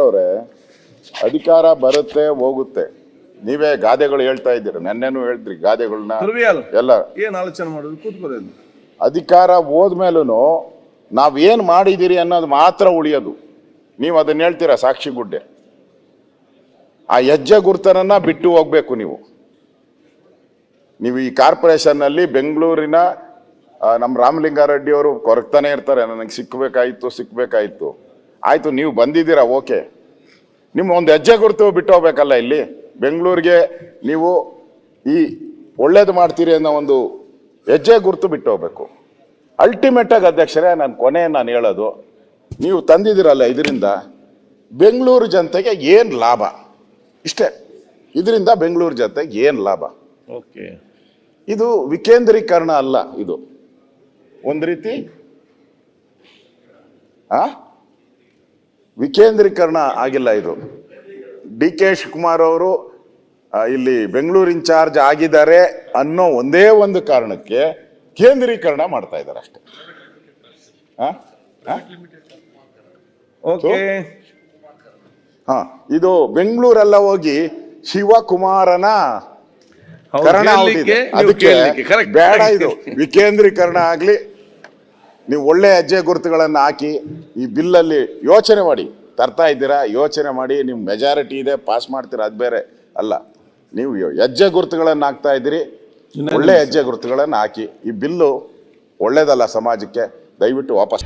ಅವರೇ, ಅಧಿಕಾರ ಬರುತ್ತೆ ಹೋಗುತ್ತೆ. ನೀವೇ ಗಾದೆಗಳು ಹೇಳ್ತಾ ಇದ್ದೀರ, ನೆನ್ನೆನೂ ಹೇಳಿದ್ರಿ ಗಾದೆಗಳನ್ನ ಎಲ್ಲ. ಏನ್ ಆಲೋಚನೆ ಮಾಡೋದು, ಕೂತ್ಕೊಳ್ಳೋದು. ಅಧಿಕಾರ ಹೋದ್ಮೇಲೂ ನಾವೇನ್ ಮಾಡಿದ್ದೀರಿ ಅನ್ನೋದು ಮಾತ್ರ ಉಳಿಯೋದು. ನೀವು ಅದನ್ನ ಹೇಳ್ತೀರಾ ಸಾಕ್ಷಿ ಗುಡ್ಡೆ. ಆ ಹೆಜ್ಜೆ ಗುರುತನನ್ನ ಬಿಟ್ಟು ಹೋಗ್ಬೇಕು ನೀವು. ಈ ಕಾರ್ಪೊರೇಷನ್ ನಲ್ಲಿ ಬೆಂಗಳೂರಿನ ನಮ್ಮ ರಾಮಲಿಂಗಾರೆಡ್ಡಿ ಅವರು ಕೊರಗ್ತಾನೆ ಇರ್ತಾರೆ, ನನಗೆ ಸಿಕ್ಬೇಕಾಯ್ತು. ಆಯ್ತು, ನೀವು ಬಂದಿದ್ದೀರಾ, ಓಕೆ. ನಿಮ್ಮ ಒಂದು ಹೆಜ್ಜೆ ಗುರುತು ಬಿಟ್ಟು ಹೋಗ್ಬೇಕಲ್ಲ. ಇಲ್ಲಿ ಬೆಂಗಳೂರಿಗೆ ನೀವು ಈ ಒಳ್ಳೇದು ಮಾಡ್ತೀರಿ ಅನ್ನೋ ಒಂದು ಹೆಜ್ಜೆ ಗುರುತು ಬಿಟ್ಟು ಹೋಗ್ಬೇಕು. ಅಲ್ಟಿಮೇಟ್ ಆಗಿ ಅಧ್ಯಕ್ಷರೇ, ನಾನು ಹೇಳೋದು, ನೀವು ತಂದಿದ್ದೀರಲ್ಲ, ಇದರಿಂದ ಬೆಂಗಳೂರು ಜನತೆಗೆ ಏನು ಲಾಭ? ಇಷ್ಟೇ. ಇದರಿಂದ ಬೆಂಗಳೂರು ಜನತೆಗೆ ಏನು ಲಾಭ? ಓಕೆ, ಇದು ವಿಕೇಂದ್ರೀಕರಣ ಅಲ್ಲ, ಇದು ಒಂದು ರೀತಿ ವಿಕೇಂದ್ರೀಕರಣ ಆಗಿಲ್ಲ. ಇದು ಡಿ.ಕೆ. ಶಿವಕುಮಾರ್ ಅವರು ಇಲ್ಲಿ ಬೆಂಗಳೂರು ಇನ್ಚಾರ್ಜ್ ಆಗಿದ್ದಾರೆ ಅನ್ನೋ ಒಂದೇ ಒಂದು ಕಾರಣಕ್ಕೆ ಕೇಂದ್ರೀಕರಣ ಮಾಡ್ತಾ ಇದ್ದಾರೆ ಅಷ್ಟೇ. ಇದು ಬೆಂಗಳೂರೆಲ್ಲ ಹೋಗಿ ಶಿವಕುಮಾರನ ಕರಣ ಅದಕ್ಕೆ ಬೇಡ. ಇದು ವಿಕೇಂದ್ರೀಕರಣ ಆಗ್ಲಿ. ನೀವು ಒಳ್ಳೆ ಹೆಜ್ಜೆ ಗುರುತುಗಳನ್ನು ಹಾಕಿ ಈ ಬಿಲ್ಲಲ್ಲಿ ಯೋಚನೆ ಮಾಡಿ ತರ್ತಾ ಇದ್ದೀರಾ. ಯೋಚನೆ ಮಾಡಿ, ನಿಮ್ ಮೆಜಾರಿಟಿ ಇದೆ, ಪಾಸ್ ಮಾಡ್ತೀರಾ, ಅದು ಬೇರೆ ಅಲ್ಲ. ನೀವು ಹೆಜ್ಜೆ ಗುರುತುಗಳನ್ನು ಹಾಕ್ತಾ ಇದ್ದೀರಿ, ಒಳ್ಳೆ ಹೆಜ್ಜೆ ಗುರುತುಗಳನ್ನು ಹಾಕಿ. ಈ ಬಿಲ್ಲು ಒಳ್ಳೇದಲ್ಲ ಸಮಾಜಕ್ಕೆ. ದಯವಿಟ್ಟು ವಾಪಸ್